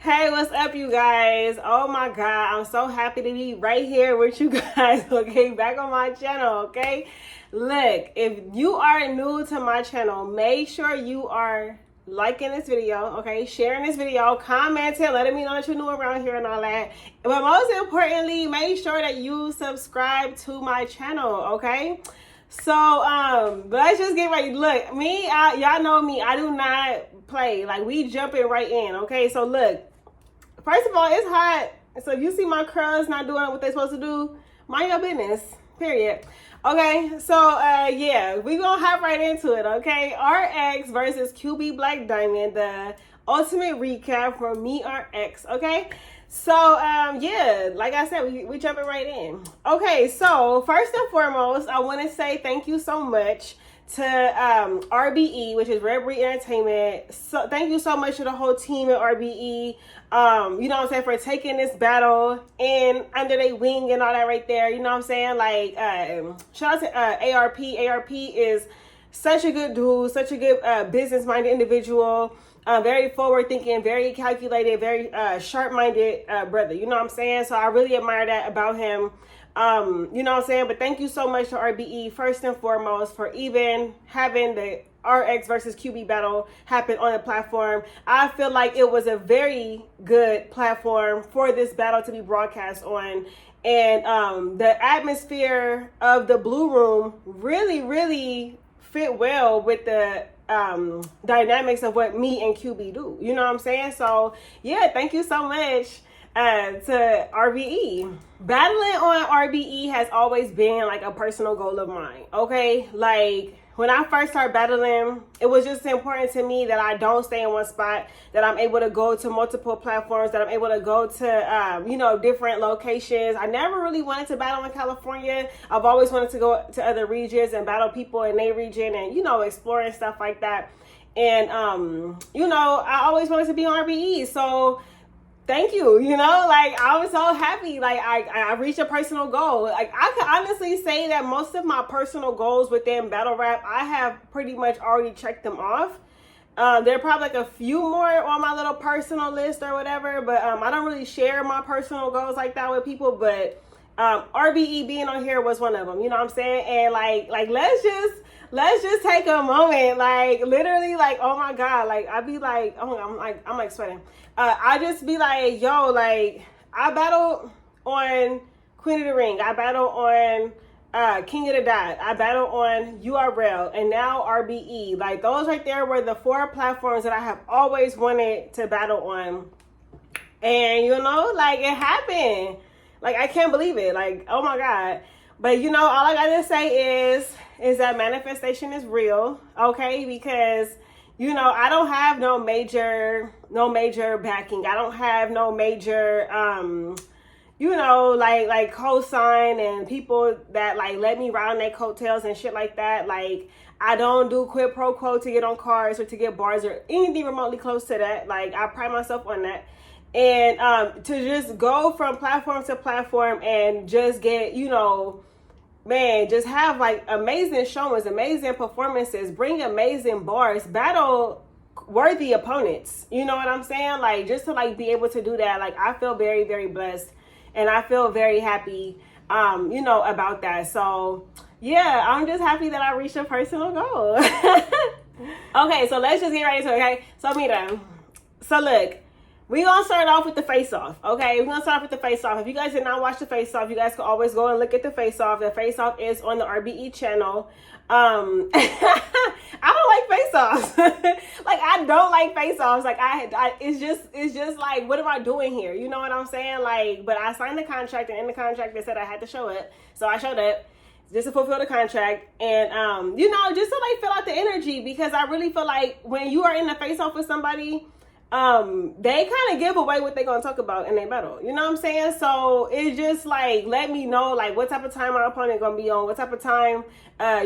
Hey, what's up, you guys? Oh my God, I'm so happy to be right here with you guys, okay? Back on my channel, okay? Look, if you are new to my channel, make sure you are liking this video, okay? Sharing this video, commenting, letting me know that you're new around here and all that. But most importantly, make sure that you subscribe to my channel, okay? So, let's just get right. Look, y'all know me. I do not play. Like, we jumping right in, okay? So, look. First of all, it's hot. So if you see my curls not doing what they're supposed to do, mind your business. Period. Okay, so yeah, we gonna hop right into it, okay? RX versus QB Black Diamond, the ultimate recap from me RX, okay? So yeah, like I said, we jumping right in. Okay, so first and foremost, I want to say thank you so much to RBE, which is Red Breed Entertainment. So thank you so much to the whole team at RBE. You know what I'm saying, for taking this battle in under their wing and all that right there. You know what I'm saying? Like, shout out to ARP. ARP is such a good dude, such a good business-minded individual. Very forward-thinking, very calculated, very sharp-minded brother. You know what I'm saying? So I really admire that about him. You know what I'm saying? But thank you so much to RBE, first and foremost, for even having the RX versus QB battle happen on the platform. I feel like it was a very good platform for this battle to be broadcast on. And the atmosphere of the Blue Room really fit well with the dynamics of what me and QB do. You know what I'm saying? So yeah, thank you so much to RBE. Battling on RBE has always been like a personal goal of mine, okay? Like, when I first started battling, it was just important to me that I don't stay in one spot, that I'm able to go to multiple platforms, that I'm able to go to, you know, different locations. I never really wanted to battle in California. I've always wanted to go to other regions and battle people in their region and, you know, explore and stuff like that. And, you know, I always wanted to be on RBE. So thank you. You know, like, I was so happy. Like, I reached a personal goal. Like, I can honestly say that most of my personal goals within battle rap, I have pretty much already checked them off. There are probably like a few more on my little personal list or whatever, but I don't really share my personal goals like that with people. But RBE being on here was one of them. You know what I'm saying? And like let's just take a moment. Like, literally, like, oh my God, like, I'd be like, oh, I'm like sweating. I just be like, yo, like, I battled on Queen of the Ring. I battled on King of the Dot. I battled on URL, and now RBE. Like, those right there were the 4 platforms that I have always wanted to battle on. And, you know, like, it happened. Like, I can't believe it. Like, oh my God. But, you know, all I gotta say is that manifestation is real, okay? Because, you know, I don't have no major backing. I don't have no major, you know, like cosign and people that like let me ride on their coattails and shit like that. Like, I don't do quid pro quo to get on cards or to get bars or anything remotely close to that. Like, I pride myself on that. And to just go from platform to platform and just get, you know, man, just have like amazing showings, amazing performances, bring amazing bars, battle worthy opponents. You know what I'm saying? Like, just to like be able to do that, like, I feel very blessed and I feel very happy, you know, about that. So yeah, I'm just happy that I reached a personal goal. Okay, so let's just get right into it, okay? So Mira, so look, we're going to start off with the face-off, okay? We're going to start off with the face-off. If you guys did not watch the face-off, you guys can always go and look at the face-off. The face-off is on the RBE channel. I don't like face-offs. Like, I don't like face-offs. Like, it's just like, what am I doing here? You know what I'm saying? Like, but I signed the contract, and in the contract, they said I had to show it. So I showed up just to fulfill the contract. And, you know, just to, like, fill out the energy, because I really feel like when you are in the face-off with somebody, they kind of give away what they're going to talk about in their battle. You know what I'm saying? So it's just like, let me know, like, what type of time my opponent going to be on, what type of time,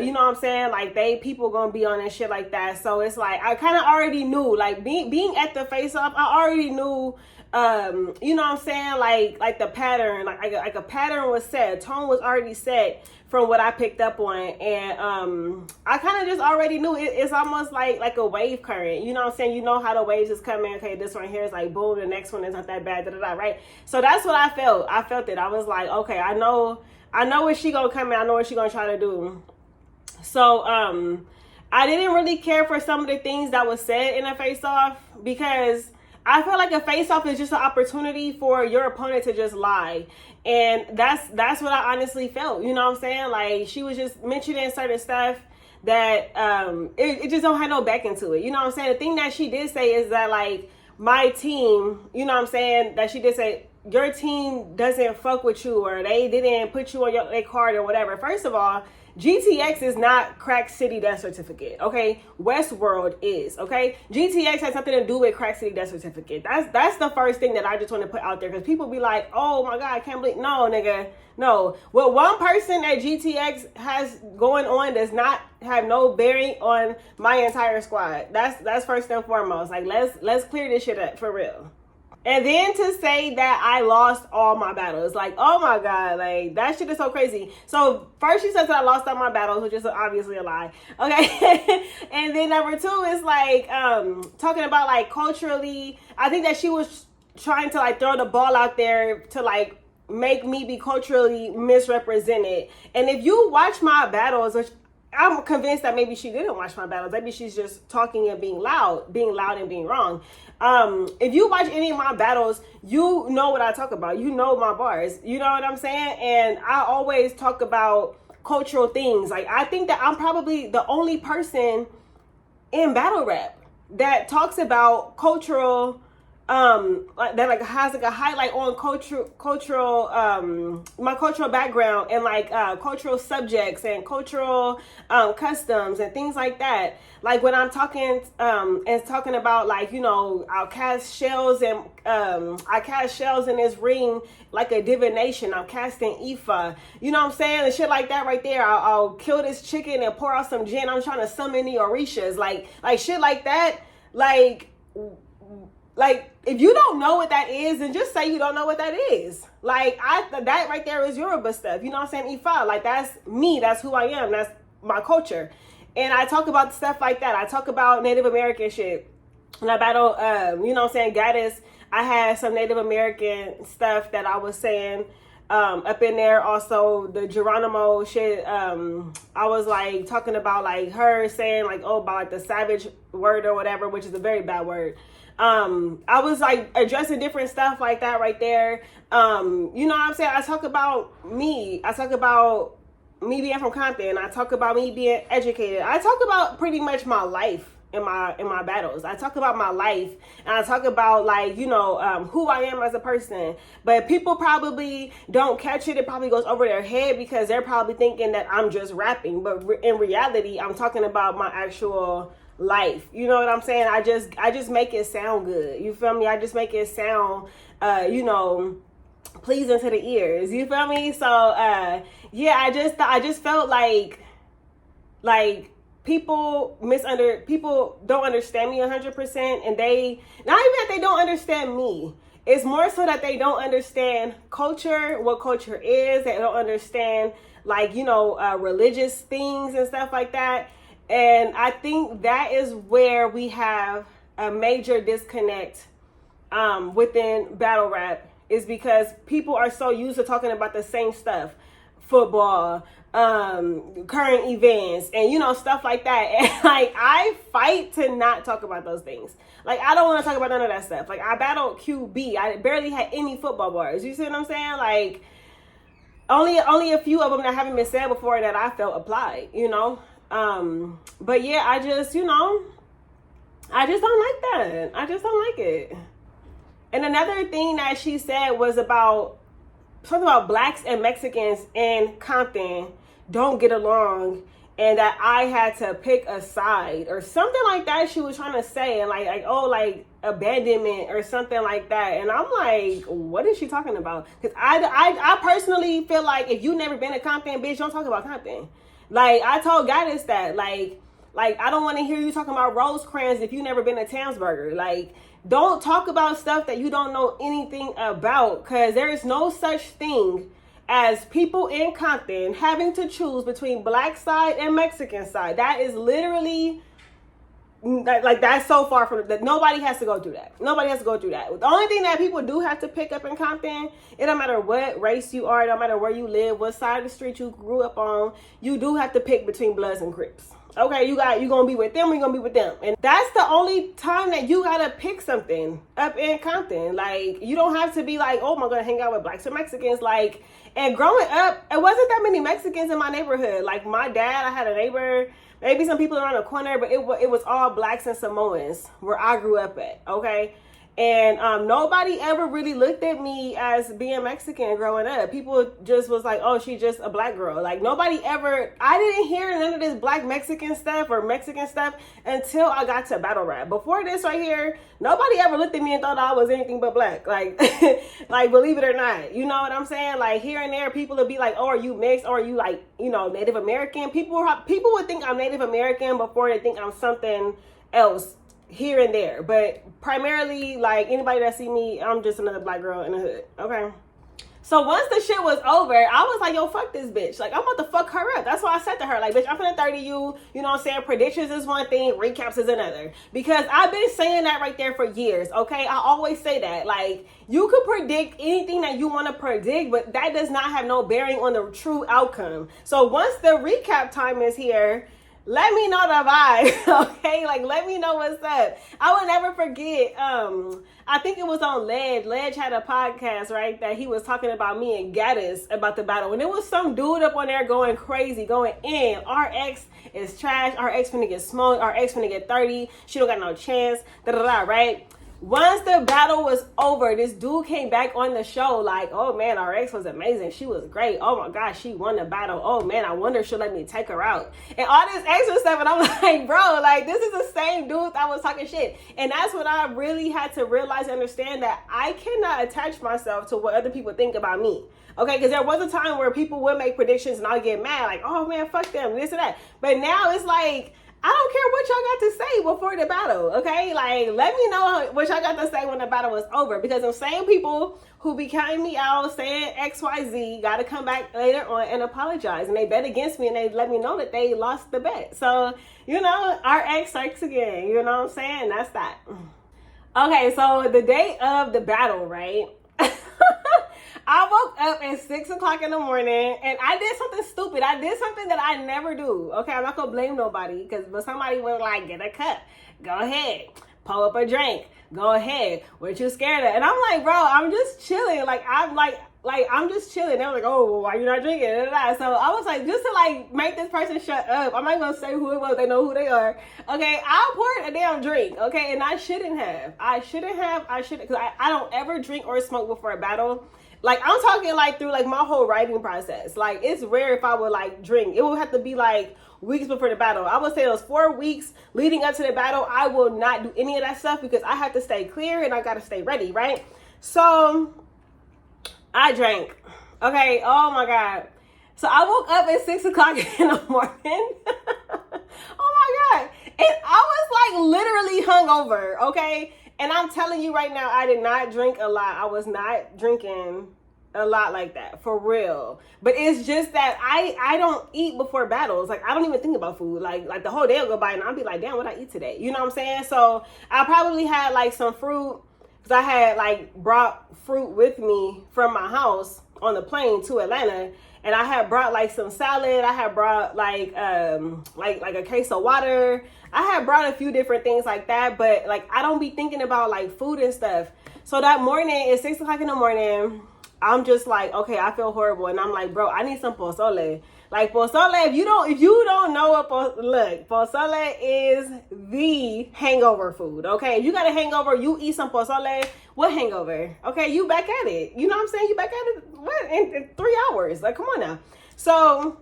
you know what I'm saying? Like, people going to be on and shit like that. So it's like, I kind of already knew, like, being at the face-off, I already knew, You know what I'm saying? Like the pattern, like a pattern was set, a tone was already set from what I picked up on, and I kind of just already knew it's almost like a wave current. You know what I'm saying? You know how the waves is coming. Okay, this one here is like boom, the next one is not that bad, right? So that's what I felt. I felt it. I was like, okay, I know what she gonna come in. I know what she gonna try to do. So I didn't really care for some of the things that was said in a face-off, because I feel like a face-off is just an opportunity for your opponent to just lie. And that's what I honestly felt. You know what I'm saying? Like, she was just mentioning certain stuff that it just don't have no back into it. You know what I'm saying? The thing that she did say is that, like, my team, you know what I'm saying, that she did say, your team doesn't fuck with you, or they didn't put you on their card or whatever. First of all, GTX is not Crack City Death Certificate, okay? Westworld is, okay? GTX has nothing to do with Crack City Death Certificate. That's the first thing that I just want to put out there, because people be like, oh my God, I can't believe, no, nigga, no. What one person at GTX has going on does not have no bearing on my entire squad. That's first and foremost. Like, let's clear this shit up for real. And then to say that I lost all my battles, like, oh my God, like, that shit is so crazy. So first she says that I lost all my battles, which is obviously a lie, okay? And then number two is like talking about like culturally, I think that she was trying to like throw the ball out there to like make me be culturally misrepresented. And if you watch my battles, which I'm convinced that maybe she didn't watch my battles. Maybe she's just talking and being loud and being wrong. If you watch any of my battles, you know what I talk about. You know my bars. You know what I'm saying? And I always talk about cultural things. Like, I think that I'm probably the only person in battle rap that talks about cultural that like has like a highlight on cultural my cultural background, and like cultural subjects and cultural customs and things like that. Like when I'm talking about, like, you know, I'll cast shells and I cast shells in this ring like a divination. I'm casting Ifa, you know what I'm saying, and shit like that right there. I'll kill this chicken and pour out some gin. I'm trying to summon the Orishas, like shit like that. Like, if you don't know what that is, then just say you don't know what that is. Like, that right there is Yoruba stuff. You know what I'm saying? Ifa. Like, that's me. That's who I am. That's my culture. And I talk about stuff like that. I talk about Native American shit. And I battle, you know what I'm saying, Gaddis. I had some Native American stuff that I was saying up in there. Also, the Geronimo shit. I was, like, talking about, like, her saying, like, oh, about, like, the savage word or whatever, which is a very bad word. I was like addressing different stuff like that right there. You know what I'm saying? I talk about me. I talk about me being from Compton. I talk about me being educated. I talk about pretty much my life in my battles. I talk about my life, and I talk about, like, you know, who I am as a person. But people probably don't catch it. It probably goes over their head because they're probably thinking that I'm just rapping. But in reality, I'm talking about my actual life. You know what I'm saying? I just make it sound good. You feel me? I just make it sound you know, pleasing to the ears. You feel me? So yeah, I just felt like people don't understand me 100%, and they, not even that they don't understand me, it's more so that they don't understand culture, what culture is. They don't understand, like, you know, religious things and stuff like that. And I think that is where we have a major disconnect within battle rap, is because people are so used to talking about the same stuff, football, current events, and, you know, stuff like that. And like, I fight to not talk about those things. Like, I don't want to talk about none of that stuff. Like, I battled QB. I barely had any football bars. You see what I'm saying? Like, only a few of them that haven't been said before that I felt applied, you know? But yeah, I just, you know, I just don't like that. I just don't like it. And another thing that she said was something about blacks and Mexicans in Compton don't get along, and that I had to pick a side or something like that. She was trying to say, and like oh, like abandonment or something like that. And I'm like, what is she talking about? Because I personally feel like if you never been to Compton, bitch, don't talk about Compton. Like, I told Gaddis that, like I don't want to hear you talking about Rosecrans if you never been to Townsburger. Like, Don't talk about stuff that you don't know anything about, because there is no such thing as people in Compton having to choose between black side and Mexican side. That is literally, like, that's so far from that. Nobody has to go through that. Nobody has to go through that. The only thing that people do have to pick up in Compton, it don't matter what race you are, it don't matter where you live, what side of the street you grew up on, you do have to pick between Bloods and Crips. Okay, you gonna be with them or you gonna be with them. And that's the only time that you gotta pick something up in Compton. Like, you don't have to be like, oh, I'm gonna hang out with blacks or Mexicans. Like, and growing up, it wasn't that many Mexicans in my neighborhood. Like, my dad, I had a neighbor, maybe some people around the corner, but it was all blacks and Samoans where I grew up at, okay? And nobody ever really looked at me as being Mexican growing up. People just was like, oh, she's just a black girl. Like, nobody ever, I didn't hear none of this black Mexican stuff or Mexican stuff until I got to battle rap. Before this right here, nobody ever looked at me and thought I was anything but black. Like, like, believe it or not, you know what I'm saying? Like, here and there, people would be like, oh, are you mixed? Or are you, like, you know, Native American? People would think I'm Native American before they think I'm something else here and there. But primarily, like, anybody that see me, I'm just another black girl in the hood, okay? So once the shit was over, I was like, yo, fuck this bitch. Like, I'm about to fuck her up. That's why I said to her, like, bitch, I'm finna 30 you. You know what I'm saying? Predictions is one thing, recaps is another. Because I've been saying that right there for years, okay? I always say that. Like, you could predict anything that you want to predict, but that does not have no bearing on the true outcome. So once the recap time is here, let me know the vibe, okay? Like, let me know what's up. I will never forget, I think it was on Ledge. Ledge had a podcast, right, that he was talking about me and Gaddis about the battle. And it was some dude up on there going crazy, going in. RX is trash. RX finna get smoked. RX finna get 30. She don't got no chance, da-da-da, right? Once the battle was over, this dude came back on the show like, oh man, RX was amazing. She was great. Oh my gosh, she won the battle. Oh man, I wonder if she'll let me take her out. And all this extra stuff. And I'm like, bro, like, this is the same dude that was talking shit. And that's when I really had to realize and understand that I cannot attach myself to what other people think about me. Okay, because there was a time where people would make predictions and I'd get mad, like, oh man, fuck them, this and that. But now it's like, I don't care what y'all got to say before the battle, okay? Like, let me know what y'all got to say when the battle was over. Because them same people who be counting me out saying XYZ got to come back later on and apologize. And they bet against me and they let me know that they lost the bet. So, you know, RX strikes again. You know what I'm saying? That's that. Okay, so the day of the battle, right? I woke up at 6 o'clock in the morning and I did something stupid. I did something that I never do. Okay, I'm not gonna blame nobody but somebody was like, get a cup. Go ahead. Pull up a drink. Go ahead. What you scared of? And I'm like, bro, I'm just chilling. Like, I'm just chilling. They were like, oh, well, why you not drinking? So I was like, just to like make this person shut up, I'm not gonna say who it was. They know who they are. Okay, I poured a damn drink. Okay, and I shouldn't have. Because I don't ever drink or smoke before a battle. Like, I'm talking like through like my whole writing process. Like, it's rare if I would like drink. It would have to be like weeks before the battle. I would say those 4 weeks leading up to the battle, I will not do any of that stuff because I have to stay clear and I got to stay ready, right? So I drank. Okay. Oh my God. So I woke up at 6 o'clock in the morning. Oh my God. And I was like literally hungover. Okay. And I'm telling you right now, I did not drink a lot. I was not drinking a lot like that, for real. But it's just that I don't eat before battles. Like, I don't even think about food. Like the whole day will go by and I'll be like, damn, what I eat today? You know what I'm saying? So I probably had like some fruit because I had like brought fruit with me from my house on the plane to Atlanta. And I had brought like some salad. I had brought like a case of water. I had brought a few different things like that, but like I don't be thinking about like food and stuff. So that morning, it's 6 o'clock in the morning, I'm just like, okay, I feel horrible. And I'm like, bro, I need some pozole. Like pozole, if you don't know what pozole is the hangover food, okay? If you got a hangover, you eat some pozole. What hangover? Okay, you back at it. You know what I'm saying? You back at it, what, in 3 hours? Like, come on now. So,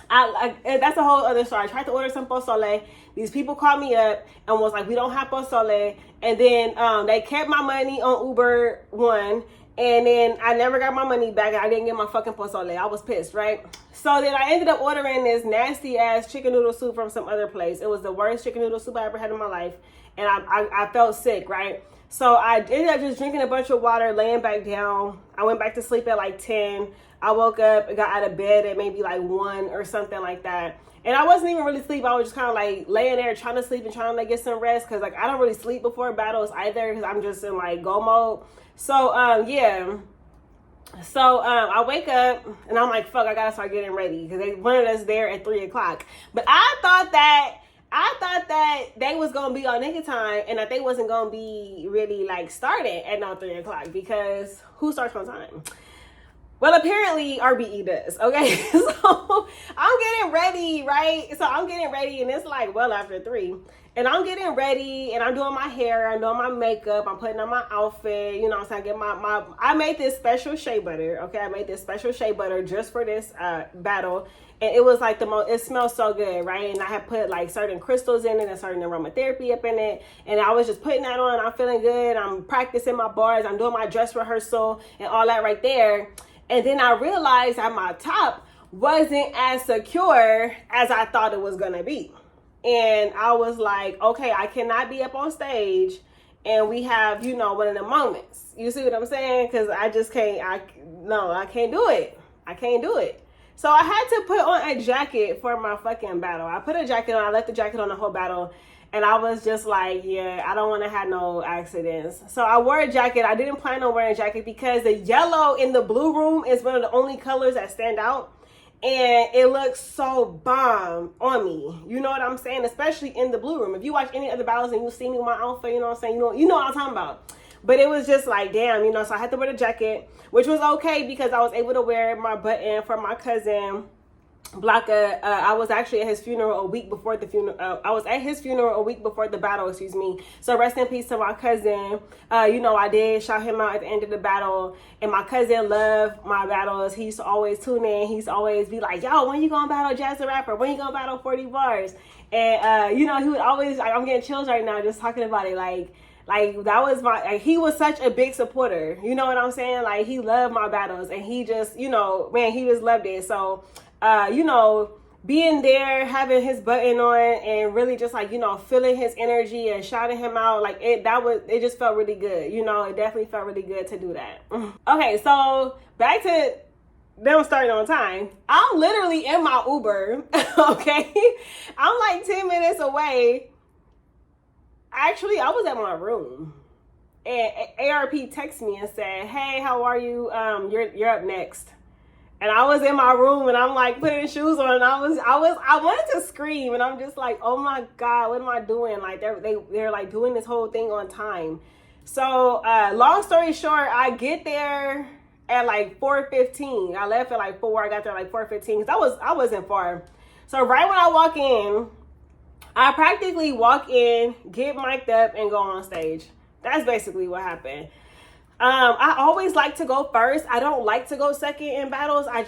that's a whole other story. I tried to order some pozole. These people called me up and was like, we don't have pozole. And then they kept my money on Uber One. And then I never got my money back. I didn't get my fucking pozole. I was pissed, right? So then I ended up ordering this nasty ass chicken noodle soup from some other place. It was the worst chicken noodle soup I ever had in my life. And I felt sick, right? So I ended up just drinking a bunch of water, laying back down. I went back to sleep at like 10. I woke up and got out of bed at maybe like 1 or something like that. And I wasn't even really asleep. I was just kind of like laying there trying to sleep and trying to like get some rest. Cause like I don't really sleep before battles either. Cause I'm just in like go mode. So yeah. So I wake up and I'm like, fuck, I gotta start getting ready. Cause they wanted us there at 3 o'clock. But I thought that they was gonna be on nigga time and that they wasn't gonna be really like starting at no 3 o'clock, because who starts on time? Well, apparently RBE does, okay? So I'm getting ready, right? So I'm getting ready and it's like well after 3. And I'm getting ready and I'm doing my hair, I'm doing my makeup, I'm putting on my outfit, you know what I'm saying? I made this special shea butter, okay? I made this special shea butter just for this battle. And it was like it smells so good, right? And I had put like certain crystals in it and certain aromatherapy up in it. And I was just putting that on. I'm feeling good. I'm practicing my bars. I'm doing my dress rehearsal and all that right there. And then I realized that my top wasn't as secure as I thought it was going to be. And I was like, okay, I cannot be up on stage and we have, you know, one of the moments. You see what I'm saying? Because I just can't, I can't do it. I can't do it. So I had to put on a jacket for my fucking battle. I put a jacket on. I left the jacket on the whole battle. And I was just like, yeah, I don't want to have no accidents. So I wore a jacket. I didn't plan on wearing a jacket because the yellow in the blue room is one of the only colors that stand out. And it looks so bomb on me. You know what I'm saying? Especially in the blue room. If you watch any other battles and you see me with my outfit, you know what I'm saying? You know what I'm talking about. But it was just like, damn, you know, so I had to wear the jacket, which was okay because I was able to wear my button for my cousin, Blaka. I was actually at his funeral a week before the funeral. I was at his funeral a week before the battle, excuse me. So rest in peace to my cousin. You know, I did shout him out at the end of the battle. And my cousin loved my battles. He used to always tune in. He used to always be like, yo, when you gonna battle Jazz the Rapper? When you gonna battle 40 bars? And, you know, he would always, like, I'm getting chills right now just talking about it. Like that was he was such a big supporter. You know what I'm saying? Like, he loved my battles and he just, you know, man, he just loved it. So, you know, being there, having his button on and really just like, you know, feeling his energy and shouting him out, like it just felt really good. You know, it definitely felt really good to do that. Okay, so back to them starting on time. I'm literally in my Uber, okay? I'm like 10 minutes away. Actually, I was at my room and ARP texted me and said, hey, how are you? You're up next. And I was in my room and I'm like putting shoes on and I wanted to scream and I'm just like, oh my God, what am I doing? Like they're like doing this whole thing on time. So long story short, I get there at like 4:15. I left at like 4. I got there like 4:15 because I wasn't far. So right when I walk in, I practically walk in, get mic'd up, and go on stage. That's basically what happened. I always like to go first. I don't like to go second in battles. I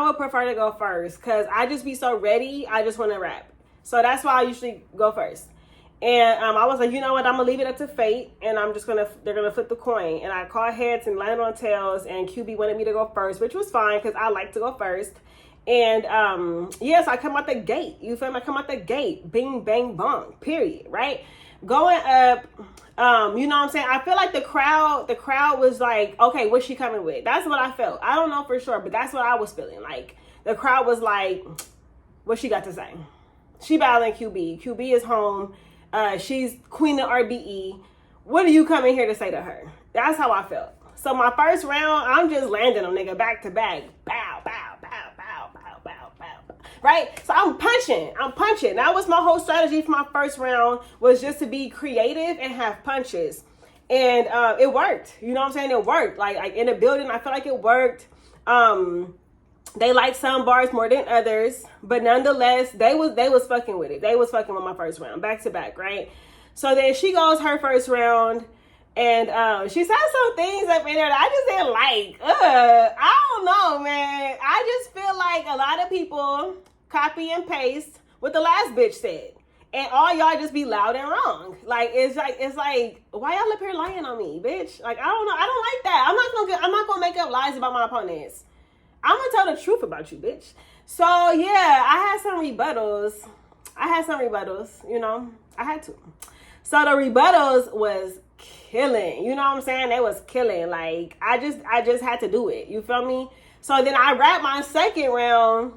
would prefer to go first because I just be so ready. I just want to rap. So that's why I usually go first. And I was like, you know what? I'm going to leave it up to fate. And they're going to flip the coin. And I called heads and landed on tails. And QB wanted me to go first, which was fine because I like to go first. And yes, I come out the gate. You feel me? I come out the gate. Bing, bang, bong. Period. Right? Going up, you know what I'm saying? I feel like the crowd was like, okay, what's she coming with? That's what I felt. I don't know for sure, but that's what I was feeling. Like the crowd was like, what she got to say? She battling QB. QB is home. She's queen of RBE. What are you coming here to say to her? That's how I felt. So my first round, I'm just landing them, nigga, back to back. Bow, bow, bow, bow, bow, bow, bow. Right? So I'm punching. That was my whole strategy for my first round, was just to be creative and have punches. And it worked. You know what I'm saying? It worked. Like in the building, I feel like it worked. They liked some bars more than others, but nonetheless, they was fucking with it. They was fucking with my first round, back to back, right? So then she goes her first round, and she said some things up in there that I just didn't like. I don't know, man. I just feel like a lot of people copy and paste what the last bitch said, and all y'all just be loud and wrong. Like it's like why y'all up here lying on me, bitch? Like I don't know. I don't like that. I'm not gonna make up lies about my opponents. I'm gonna tell the truth about you, bitch. So yeah, I had some rebuttals. You know, I had to. So the rebuttals was killing. You know what I'm saying? They was killing. Like I just had to do it. You feel me? So then I rapped my second round,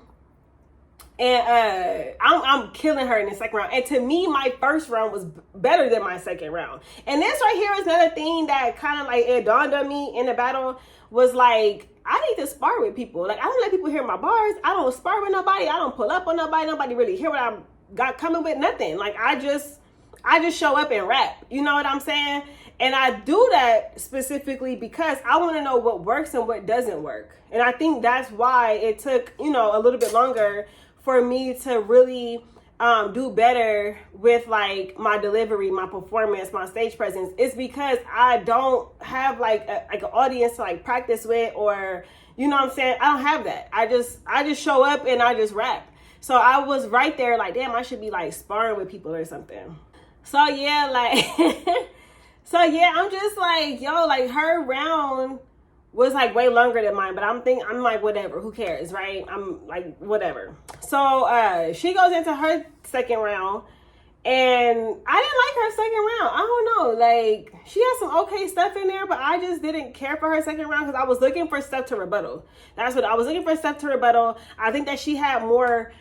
and I'm killing her in the second round. And to me, my first round was better than my second round. And this right here is another thing that kind of like it dawned on me in the battle was like, I need to spar with people. Like I don't let people hear my bars. I don't spar with nobody. I don't pull up on nobody. Nobody really hear what I got coming with. Nothing. Like I just show up and rap. You know what I'm saying? And I do that specifically because I want to know what works and what doesn't work. And I think that's why it took, you know, a little bit longer for me to really do better with like my delivery, my performance, my stage presence. It's because I don't have like an audience to like practice with, or you know what I'm saying? I don't have that. I just show up and I just rap. So I was right there like, damn, I should be like sparring with people or something. So yeah, like so yeah, I'm just like, yo, like her round was like way longer than mine, but I'm like, whatever, who cares, right? I'm like, whatever. So she goes into her second round, and I didn't like her second round. I don't know, like she has some okay stuff in there, but I just didn't care for her second round because I was looking for stuff to rebuttal. That's what I was looking for, stuff to rebuttal. I think that she had more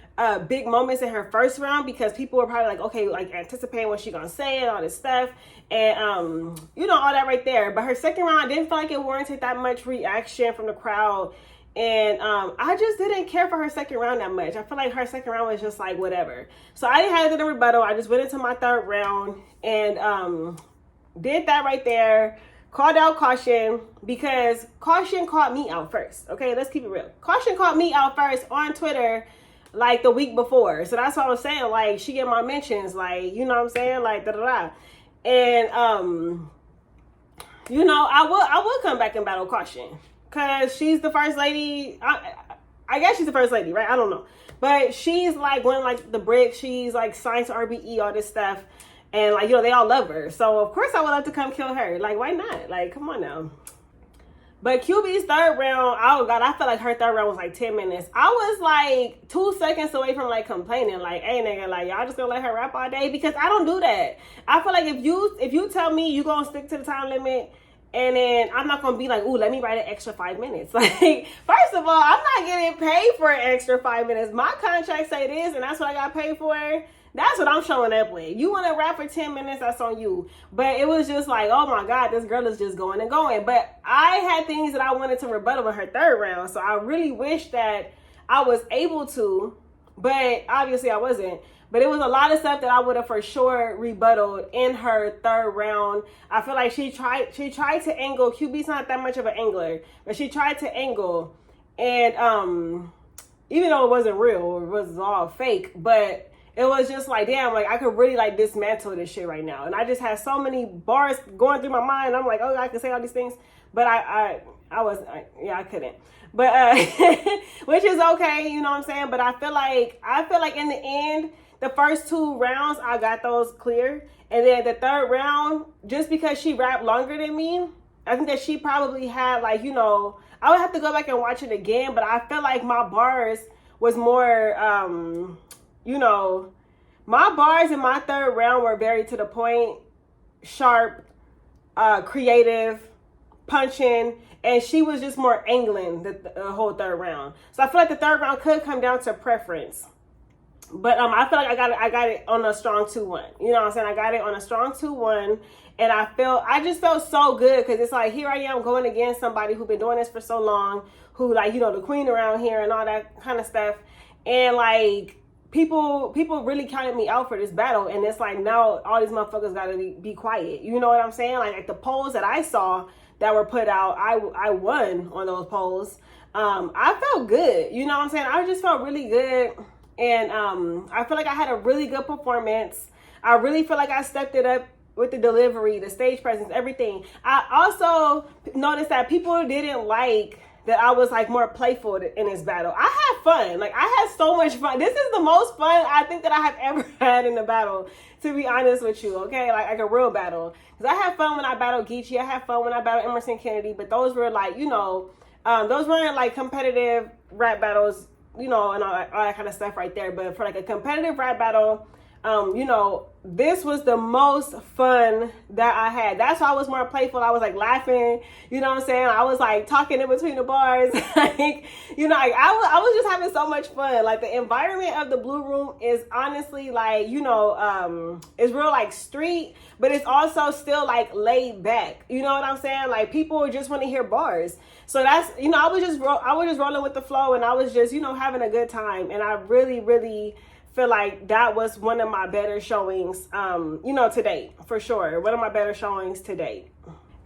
big moments in her first round because people were probably like, okay, like anticipating what she gonna say and all this stuff, and you know, all that right there. But her second round, I didn't feel like it warranted that much reaction from the crowd, and I just didn't care for her second round that much. I feel like her second round was just like whatever. So I didn't have it in a rebuttal. I just went into my third round and did that right there. Called out Caution because Caution called me out first. Okay, let's keep it real. Caution called me out first on Twitter like the week before. So that's what I was saying. Like she get my mentions, like, you know what I'm saying? Like da da da. And you know, I will come back and battle Caution. Cause she's the first lady. I guess she's the first lady, right? I don't know. But she's like winning like the brick. She's like signed to RBE, all this stuff. And like, you know, they all love her. So of course I would love to come kill her. Like, why not? Like, come on now. But QB's third round, oh God, I felt like her third round was like 10 minutes. I was like 2 seconds away from like complaining, like, hey nigga, like y'all just gonna let her rap all day? Because I don't do that. I feel like if you tell me you gonna stick to the time limit, and then I'm not gonna be like, ooh, let me write an extra 5 minutes. Like, first of all, I'm not getting paid for an extra 5 minutes. My contract say it is, and that's what I got paid for. That's what I'm showing up with. You want to rap for 10 minutes, that's on you. But it was just like, oh my God, this girl is just going and going. But I had things that I wanted to rebuttal in her third round. So I really wish that I was able to, but obviously I wasn't. But it was a lot of stuff that I would have for sure rebutted in her third round. I feel like she tried to angle. QB's not that much of an angler, but she tried to angle. And even though it wasn't real, it was all fake, but it was just like, damn, like I could really like dismantle this shit right now. And I just had so many bars going through my mind. I'm like, oh, I can say all these things, but I couldn't. But which is okay, you know what I'm saying? But I feel like in the end, the first 2 rounds I got those clear, and then the third round, just because she rapped longer than me, I think that she probably had like, you know, I would have to go back and watch it again, but I feel like my bars was more you know, my bars in my third round were very to the point, sharp, creative, punching, and she was just more angling the whole third round. So I feel like the third round could come down to preference. But I feel like I got it on a strong 2-1. You know what I'm saying? I got it on a strong 2-1, and I just felt so good because it's like, here I am going against somebody who's been doing this for so long, who like, you know, the queen around here and all that kind of stuff. And like, people really counted me out for this battle, and it's like now all these motherfuckers gotta be quiet. You know what I'm saying? Like the polls that I saw that were put out, I won on those polls. I felt good. You know what I'm saying? I just felt really good, and I feel like I had a really good performance. I really feel like I stepped it up with the delivery, the stage presence, everything. I also noticed that people didn't like that I was like more playful in this battle. I had fun. Like I had so much fun. This is the most fun I think that I have ever had in a battle, to be honest with you. Okay, like a real battle. Because I had fun when I battled Geechee. I had fun when I battled Emerson Kennedy. But those were like, you know, those weren't like competitive rap battles, you know, and all that kind of stuff right there. But for like a competitive rap battle, You know, this was the most fun that I had. That's why I was more playful. I was like laughing, you know what I'm saying? I was like talking in between the bars. Like, you know, like I was just having so much fun. Like the environment of the Blue Room is honestly like, you know, it's real like street, but it's also still like laid back. You know what I'm saying? Like people just want to hear bars. So that's, you know, I was just rolling with the flow, and I was just, you know, having a good time. And I really, really feel like that was one of my better showings, you know, to date, for sure. One of my better showings to date.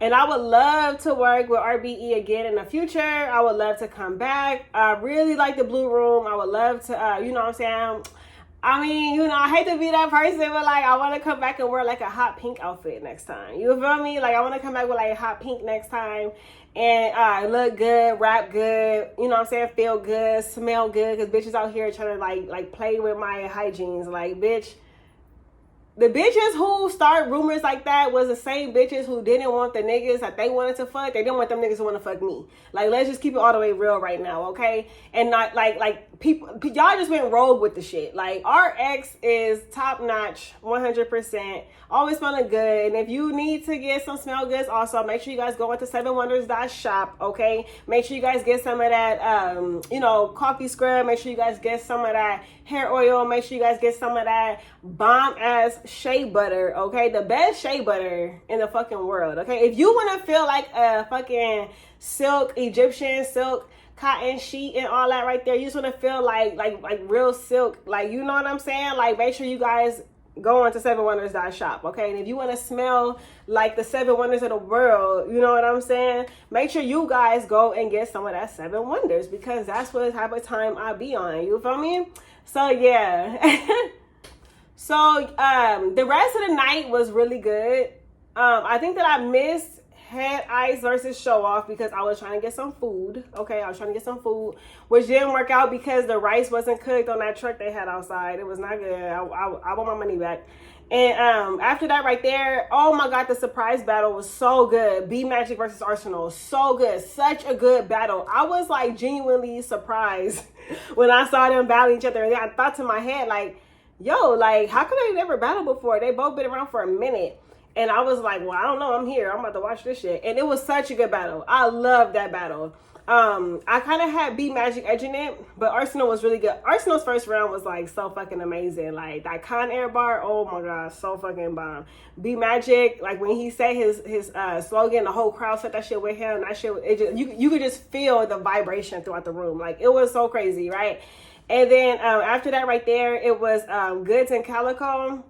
And I would love to work with RBE again in the future. I would love to come back. I really like the Blue Room. I would love to, you know what I'm saying? I mean, you know, I hate to be that person, but like, I want to come back and wear like a hot pink outfit next time. You feel me? Like, I want to come back with like a hot pink next time and look good, rap good, you know what I'm saying? Feel good, smell good, because bitches out here trying to like play with my hygienes. Like, bitch, the bitches who start rumors like that was the same bitches who didn't want the niggas that they wanted to fuck. They didn't want them niggas to want to fuck me. Like, let's just keep it all the way real right now, okay? And not like people, y'all just went rogue with the shit. Like, our ex is top notch, 100%, always smelling good. And if you need to get some smell goods, also make sure you guys go into 7wonders.shop, okay? Make sure you guys get some of that, you know, coffee scrub. Make sure you guys get some of that hair oil. Make sure you guys get some of that bomb ass shea butter, okay? The best shea butter in the fucking world, okay? If you want to feel like a fucking silk, Egyptian silk, cotton sheet and all that right there, you just want to feel like real silk, like, you know what I'm saying? Like, make sure you guys go on to 7wonders.shop, okay? And if you want to smell like the 7 wonders of the world, you know what I'm saying? Make sure you guys go and get some of that 7 wonders, because that's what type of time I be on. You feel me? So yeah. So the rest of the night was really good. I think that I missed Head Ice versus Show Off because I was trying to get some food. Okay, I was trying to get some food, which didn't work out because the rice wasn't cooked on that truck they had outside. It was not good. I want my money back. And after that right there, oh my God, the surprise battle was so good. B Magic versus Arsenal, so good. Such a good battle. I was like genuinely surprised when I saw them battle each other. And then I thought to my head, like, yo, like, how come they never battled before? They both been around for a minute. And I was like, well, I don't know. I'm here. I'm about to watch this shit. And it was such a good battle. I love that battle. I kind of had B Magic edging it, but Arsenal was really good. Arsenal's first round was like so fucking amazing. Like that con air bar, oh my God, so fucking bomb. B Magic, like when he said his slogan, the whole crowd said that shit with him. That shit, it just, you could just feel the vibration throughout the room. Like it was so crazy, right? And then after that right there, it was Goods and Calico.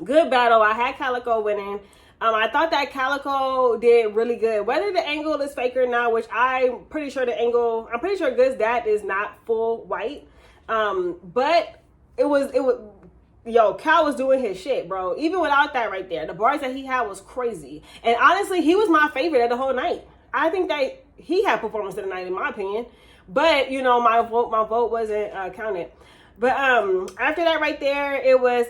Good battle. I had Calico winning. I thought that Calico did really good. Whether the angle is fake or not, which I'm pretty sure Goods' dad is not full white. But it was, yo, Cal was doing his shit, bro. Even without that right there, the bars that he had was crazy. And honestly, he was my favorite of the whole night. I think that he had performance of the night, in my opinion. But, you know, my vote wasn't counted. But after that right there, it was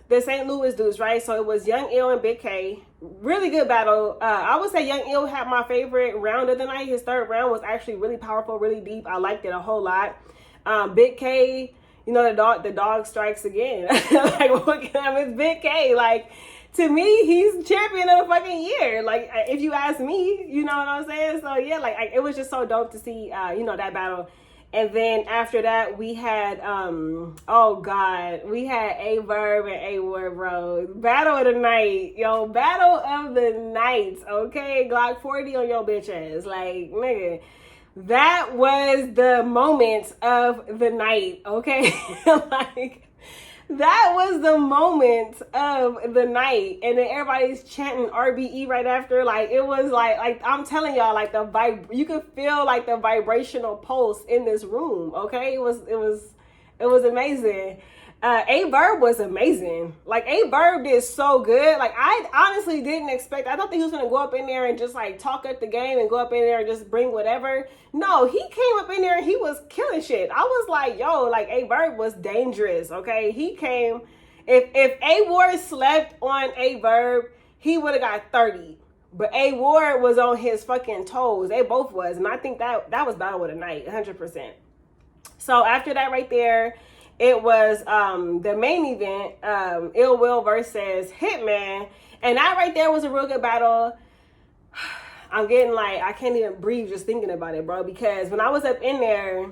the St. Louis dudes, right? So it was Young Ill and Big K. Really good battle. I would say Young Ill had my favorite round of the night. His third round was actually really powerful, really deep. I liked it a whole lot. Big K, you know, the dog strikes again. Like, what can it's Big K. Like, to me, he's champion of the fucking year. Like, if you ask me, you know what I'm saying? So yeah, like it was just so dope to see, you know, that battle. And then after that, we had, oh God, we had A-Verb and A-Word, bro. Battle of the night. Yo, battle of the night, okay? Glock 40 on your bitch ass. Like, nigga, that was the moment of the night, okay? Like, that was the moment of the night. And then everybody's chanting RBE right after. Like, it was like I'm telling y'all, like you could feel like the vibrational pulse in this room. Okay. It was amazing. A-Verb was amazing. Like, A-Verb did so good. Like, I honestly didn't expect, I thought that he was going to go up in there and just like talk up the game and go up in there and just bring whatever. No, he came up in there and he was killing shit. I was like, yo, like A-Verb was dangerous. Okay. He came, if A-Ward slept on A-Verb, he would have got 30. But A-Ward was on his fucking toes. They both was. And I think that was battle of the night, 100%. So after that right there, it was the main event, Ill Will versus Hitman. And that right there was a real good battle. I'm getting like, I can't even breathe just thinking about it, bro. Because when I was up in there,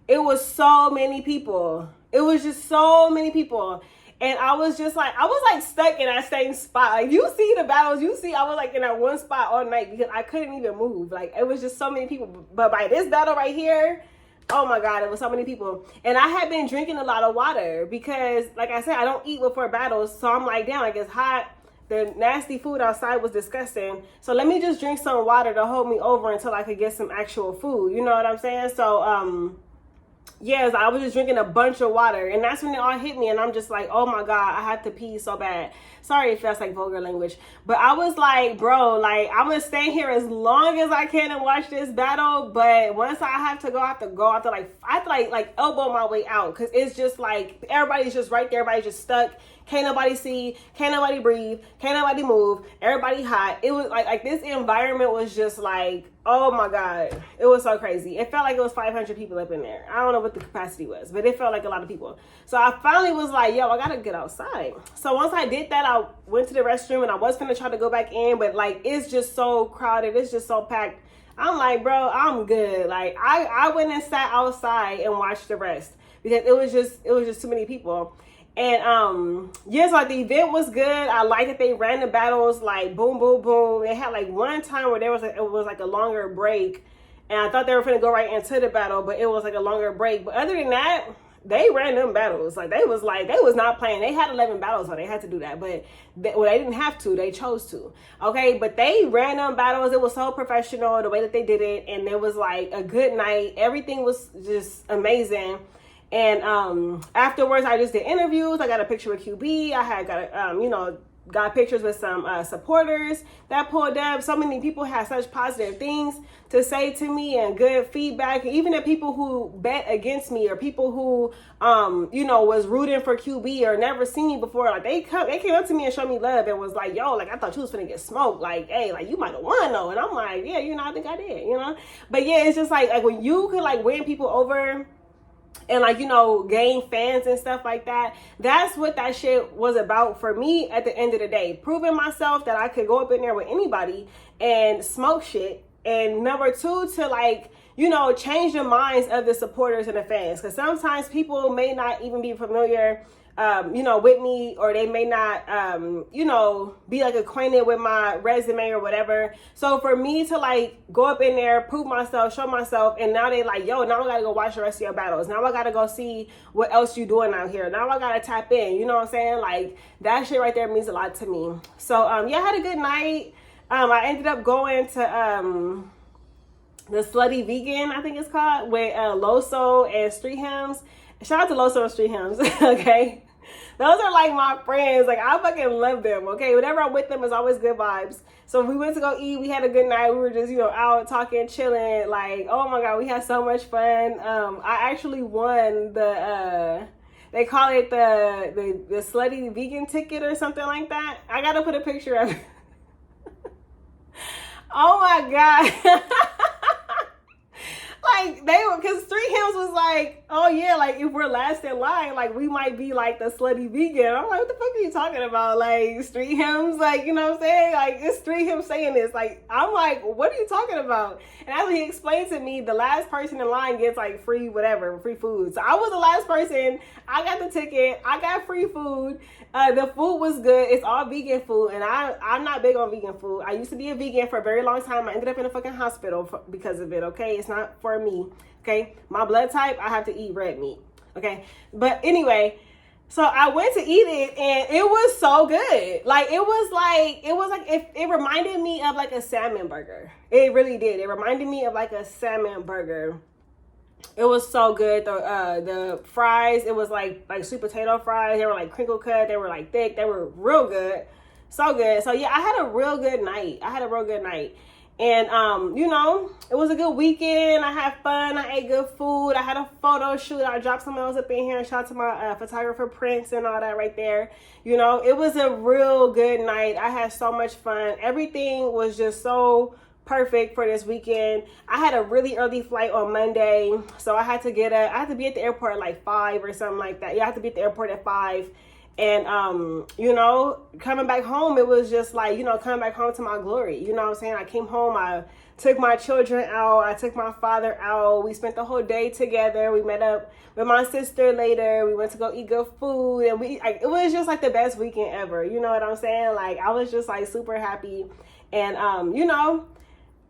it was so many people. It was just so many people. And I was just like, I was like stuck in that same spot. Like, you see the battles, you see I was like in that one spot all night because I couldn't even move. Like, it was just so many people. But by this battle right here, oh my God, it was so many people. And I had been drinking a lot of water because, like I said, I don't eat before battles. So I'm like, damn, like it's hot. The nasty food outside was disgusting. So let me just drink some water to hold me over until I could get some actual food. You know what I'm saying? So, yes, I was just drinking a bunch of water, and that's when it all hit me, and I'm just like, oh my God, I had to pee so bad. Sorry if that's like vulgar language, but I was like, bro, like, I'm gonna stay here as long as I can and watch this battle, but once I have to go, I have to go. I have to like elbow my way out, because it's just like, everybody's just right there, everybody's just stuck. Can't nobody see, can't nobody breathe, can't nobody move, everybody hot. It was like this environment was just like, oh my God, it was so crazy. It felt like it was 500 people up in there. I don't know what the capacity was, but it felt like a lot of people. So I finally was like, yo, I gotta get outside. So once I did that, I went to the restroom and I was gonna try to go back in, but like, it's just so crowded, it's just so packed. I'm like, bro, I'm good. Like, I went and sat outside and watched the rest because it was just too many people. And yes, like the event was good. I like that they ran the battles like boom, boom, boom. They had like one time where it was like a longer break, and I thought they were gonna go right into the battle, but it was like a longer break. But other than that, they ran them battles. Like they was not playing. They had 11 battles, so they had to do that. But they didn't have to. They chose to. Okay, but they ran them battles. It was so professional the way that they did it, and it was like a good night. Everything was just amazing. And afterwards, I just did interviews. I got a picture with QB. I had got pictures with some supporters that pulled up. So many people had such positive things to say to me and good feedback. Even the people who bet against me or people who, was rooting for QB or never seen me before, like they came up to me and showed me love and was like, yo, like I thought you was finna get smoked. Like, hey, like you might have won though. And I'm like, yeah, I think I did, But yeah, it's just like when you could like win people over and like, gain fans and stuff like that. That's what that shit was about for me at the end of the day. Proving myself that I could go up in there with anybody and smoke shit. And number two, to like, change the minds of the supporters and the fans. Because sometimes people may not even be familiar with me, or they may not, be like acquainted with my resume or whatever. So for me to like go up in there, prove myself, show myself, and now they like, yo, now I gotta go watch the rest of your battles. Now I gotta go see what else you doing out here. Now I gotta tap in. You know what I'm saying? Like that shit right there means a lot to me. So yeah, I had a good night. I ended up going to the Slutty Vegan, I think it's called, with Loso and Street Hymns. Shout out to Loso and Street Hymns, okay? Those are like my friends. Like, I fucking love them, okay? Whenever I'm with them, it's always good vibes. So we went to go eat. We had a good night. We were just, out talking, chilling. Like, oh my God, we had so much fun. I actually won the, they call it the Slutty Vegan ticket or something like that. I got to put a picture of it. Oh my God. Like because Street Hymns was like, oh yeah, like if we're last in line, like we might be like the Slutty Vegan. I'm like, what the fuck are you talking about? Like Street Hymns, like, you know what I'm saying? Like it's Street Hymns saying this. Like I'm like, what are you talking about? And after he explained to me, the last person in line gets like free food. So I was the last person. I got the ticket. I got free food. The food was good. It's all vegan food, and I'm not big on vegan food. I used to be a vegan for a very long time. I ended up in a fucking hospital because of it. Okay, it's not for me. Okay, my blood type, I have to eat red meat. Okay, but anyway, so I went to eat it, and it was so good. Like it reminded me of like a salmon burger. It really did. It reminded me of like a salmon burger. It was so good. The fries, it was like sweet potato fries. They were like crinkle cut. They were like thick. They were real good. So good. So yeah, I had a real good night. And, it was a good weekend. I had fun. I ate good food. I had a photo shoot. I dropped some else up in here. Shout out to my photographer, Prince, and all that right there. It was a real good night. I had so much fun. Everything was just so perfect for this weekend. I had a really early flight on Monday, so I had to be at the airport at like 5 or something like that. Yeah, I had to be at the airport at 5. And you know, coming back home, it was just like, you know, coming back home to my glory. You know what I'm saying? I came home, I took my children out, I took my father out. We spent the whole day together. We met up with my sister later. We went to go eat good food, and it was just like the best weekend ever. You know what I'm saying? Like, I was just like super happy. And you know,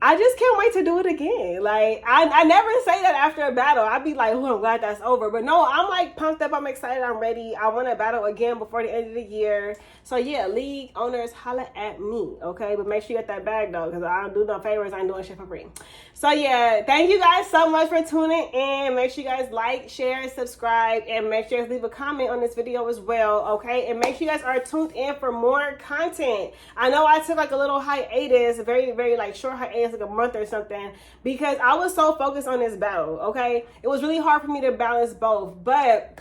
I just can't wait to do it again. Like, I never say that after a battle. I'd be like, oh, I'm glad that's over. But no, I'm like pumped up. I'm excited. I'm ready. I want to battle again before the end of the year. So yeah, league owners, holla at me, okay? But make sure you get that bag though, because I don't do no favors. I ain't doing shit for free. So yeah, thank you guys so much for tuning in. Make sure you guys like, share, subscribe, and make sure you guys leave a comment on this video as well, okay? And make sure you guys are tuned in for more content. I know I took like a little hiatus, a very, very like short hiatus, like a month or something, because I was so focused on this battle, okay? It was really hard for me to balance both, but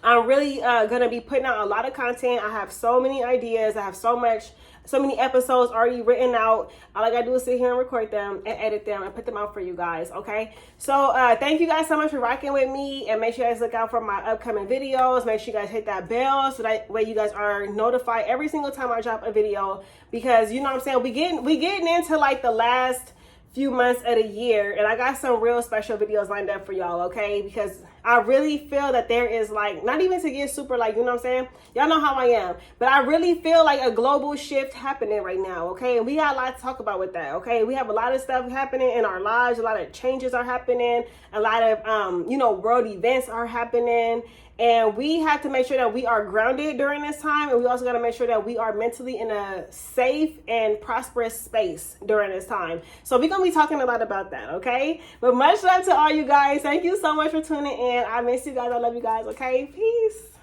I'm really gonna be putting out a lot of content. I have so many ideas. I have so many episodes already written out. All I gotta do is sit here and record them and edit them and put them out for you guys, okay? So thank you guys so much for rocking with me, and make sure you guys look out for my upcoming videos. Make sure you guys hit that bell so that way you guys are notified every single time I drop a video, because you know what I'm saying, we getting into like the last few months of the year, and I got some real special videos lined up for y'all, okay? Because I really feel that there is like, not even to get super like, you know what I'm saying? Y'all know how I am, but I really feel like a global shift happening right now, okay? And we got a lot to talk about with that, okay? We have a lot of stuff happening in our lives. A lot of changes are happening. A lot of, you know, world events are happening. And we have to make sure that we are grounded during this time. And we also got to make sure that we are mentally in a safe and prosperous space during this time. So we're going to be talking a lot about that, okay? But much love to all you guys. Thank you so much for tuning in. I miss you guys. I love you guys, okay? Peace.